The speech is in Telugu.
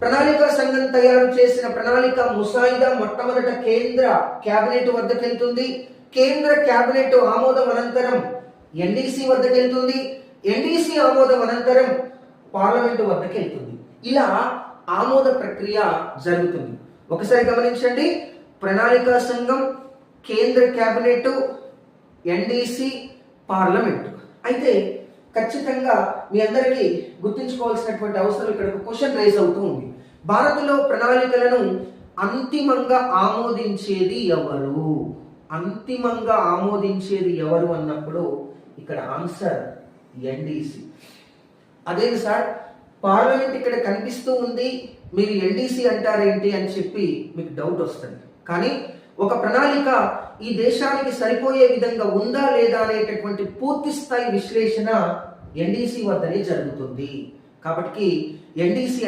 ప్రణాళిక సంఘం తయారు చేసిన ప్రణాళిక ముసాయిదా మొట్టమొదట కేంద్ర కేబినెట్ వద్దకు వెళ్తుంది. కేంద్ర కేబినెట్ ఆమోదం అనంతరం ఎన్డీసీ వద్దకు వెళ్తుంది. ఎన్డీసీ ఆమోదం అనంతరం పార్లమెంటు వద్దకు వెళ్తుంది. ఇలా ఆమోద ప్రక్రియ జరుగుతుంది. ఒకసారి గమనించండి, ప్రణాళికా సంఘం, కేంద్ర కేబినెట్, ఎన్డీసీ, పార్లమెంట్. అయితే ఖచ్చితంగా మీ అందరికీ గుర్తుంచుకోవాల్సినటువంటి అవసరం ఇక్కడ ఒక క్వశ్చన్ రైజ్ అవుతూ ఉంది. భారత్లో ప్రణాళికలను అంతిమంగా ఆమోదించేది ఎవరు? అంతిమంగా ఆమోదించేది ఎవరు అన్నప్పుడు ఇక్కడ ఆన్సర్ ఎన్డీసీ. అదేంటి సార్, పార్లమెంట్ ఇక్కడ కనిపిస్తూ ఉంది, మీరు ఎన్డీసీ అంటారేంటి అని చెప్పి మీకు డౌట్ వస్తుంది. కానీ ఒక ప్రణాళిక ఈ దేశానికి సరిపోయే విధంగా ఉందా లేదా అనేటటువంటి పూర్తి స్థాయి విశ్లేషణ ఎన్డీసీ వద్దనే జరుగుతుంది. కాబట్టి ఎన్డీసీ